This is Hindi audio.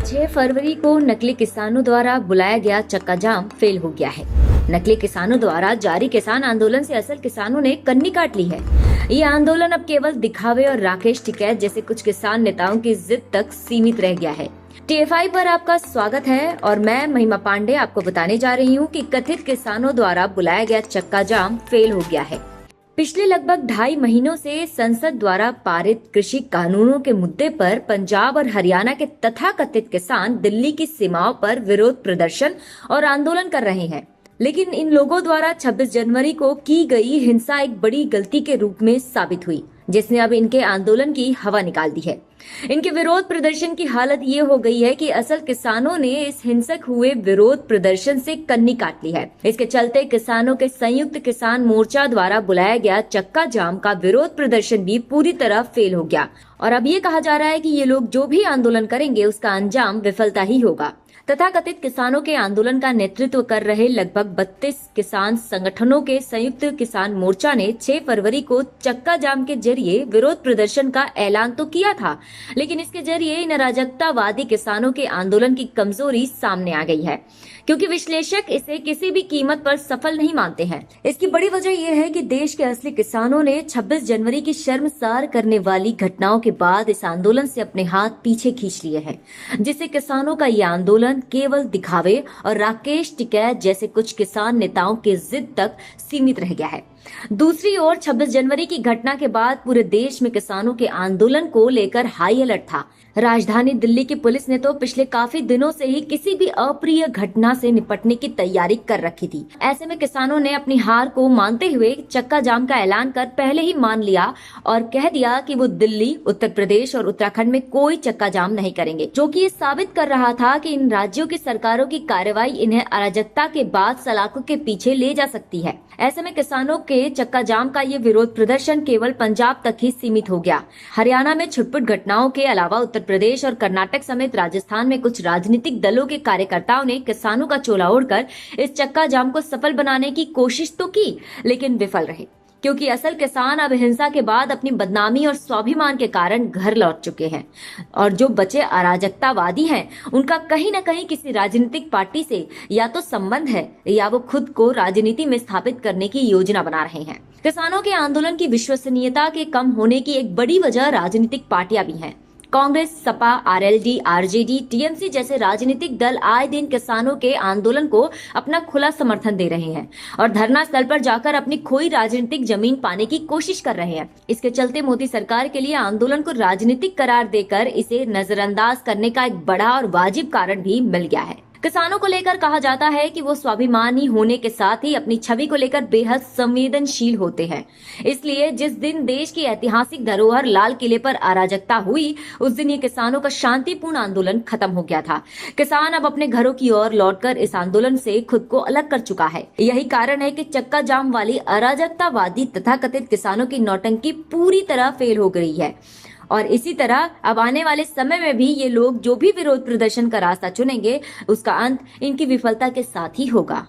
6 फरवरी को नकली किसानों द्वारा बुलाया गया चक्का जाम फेल हो गया है। नकली किसानों द्वारा जारी किसान आंदोलन से असल किसानों ने कन्नी काट ली है। ये आंदोलन अब केवल दिखावे और राकेश टिकैत जैसे कुछ किसान नेताओं की जिद तक सीमित रह गया है। TFI पर आपका स्वागत है और मैं महिमा पांडे आपको बताने जा रही हूँ कि कथित किसानों द्वारा बुलाया गया चक्का जाम फेल हो गया है। पिछले लगभग 2.5 महीनों से संसद द्वारा पारित कृषि कानूनों के मुद्दे पर पंजाब और हरियाणा के तथाकथित किसान दिल्ली की सीमाओं पर विरोध प्रदर्शन और आंदोलन कर रहे हैं। लेकिन इन लोगों द्वारा 26 जनवरी को की गई हिंसा एक बड़ी गलती के रूप में साबित हुई, जिसने अब इनके आंदोलन की हवा निकाल दी है। इनके विरोध प्रदर्शन की हालत ये हो गई है कि असल किसानों ने इस हिंसक हुए विरोध प्रदर्शन से कन्नी काट ली है। इसके चलते किसानों के संयुक्त किसान मोर्चा द्वारा बुलाया गया चक्का जाम का विरोध प्रदर्शन भी पूरी तरह फेल हो गया और अब ये कहा जा रहा है कि ये लोग जो भी आंदोलन करेंगे उसका अंजाम विफलता ही होगा। तथाकथित किसानों के आंदोलन का नेतृत्व कर रहे लगभग 32 किसान संगठनों के संयुक्त किसान मोर्चा ने 6 फरवरी को चक्का जाम के जरिए विरोध प्रदर्शन का ऐलान तो किया था, लेकिन इसके जरिए इन अराजकतावादी किसानों के आंदोलन की कमजोरी सामने आ गई है, क्योंकि विश्लेषक इसे किसी भी कीमत पर सफल नहीं मानते हैं। इसकी बड़ी वजह यह है कि देश के असली किसानों ने 26 जनवरी की शर्मसार करने वाली घटनाओं के बाद इस आंदोलन से अपने हाथ पीछे खींच लिए हैं, जिससे किसानों का ये आंदोलन केवल दिखावे और राकेश टिकैत जैसे कुछ किसान नेताओं के जिद तक सीमित रह गया है। दूसरी ओर 26 जनवरी की घटना के बाद पूरे देश में किसानों के आंदोलन को लेकर हाई अलर्ट था। राजधानी दिल्ली की पुलिस ने तो पिछले काफी दिनों से ही किसी भी अप्रिय घटना से निपटने की तैयारी कर रखी थी। ऐसे में किसानों ने अपनी हार को मानते हुए चक्का जाम का ऐलान कर पहले ही मान लिया और कह दिया कि वो दिल्ली, उत्तर प्रदेश और उत्तराखंड में कोई चक्का जाम नहीं करेंगे, जो कि ये साबित कर रहा था कि इन राज्यों की सरकारों की कार्रवाई इन्हें अराजकता के बाद सलाखों के पीछे ले जा सकती है। ऐसे में किसानों के चक्का जाम का ये विरोध प्रदर्शन केवल पंजाब तक ही सीमित हो गया। हरियाणा में छुटपुट घटनाओं के अलावा उत्तर प्रदेश और कर्नाटक समेत राजस्थान में कुछ राजनीतिक दलों के कार्यकर्ताओं ने किसानों का चोला ओढ़कर इस चक्का जाम को सफल बनाने की कोशिश तो की, लेकिन विफल रहे, क्योंकि असल किसान अब हिंसा के बाद अपनी बदनामी और स्वाभिमान के कारण घर लौट चुके हैं और जो बचे अराजकतावादी हैं उनका कहीं न कहीं किसी राजनीतिक पार्टी से या तो संबंध है या वो खुद को राजनीति में स्थापित करने की योजना बना रहे हैं। किसानों के आंदोलन की विश्वसनीयता के कम होने की एक बड़ी वजह राजनीतिक पार्टियां भी हैं। Congress, Sapa, RLD, RJD, TMC जैसे राजनीतिक दल आए दिन किसानों के आंदोलन को अपना खुला समर्थन दे रहे हैं और धरना स्थल पर जाकर अपनी खोई राजनीतिक जमीन पाने की कोशिश कर रहे हैं। इसके चलते मोदी सरकार के लिए आंदोलन को राजनीतिक करार देकर इसे नजरअंदाज करने का एक बड़ा और वाजिब कारण भी मिल गया है। किसानों को लेकर कहा जाता है कि वो स्वाभिमानी होने के साथ ही अपनी छवि को लेकर बेहद संवेदनशील होते हैं। इसलिए जिस दिन देश की ऐतिहासिक धरोहर लाल किले पर अराजकता हुई, उस दिन ये किसानों का शांतिपूर्ण आंदोलन खत्म हो गया था। किसान अब अपने घरों की ओर लौटकर इस आंदोलन से खुद को अलग कर चुका है। यही कारण है कि चक्का जाम वाली अराजकतावादी तथाकथित किसानों की नौटंकी पूरी तरह फेल हो गई है और इसी तरह अब आने वाले समय में भी ये लोग जो भी विरोध प्रदर्शन का रास्ता चुनेंगे उसका अंत इनकी विफलता के साथ ही होगा।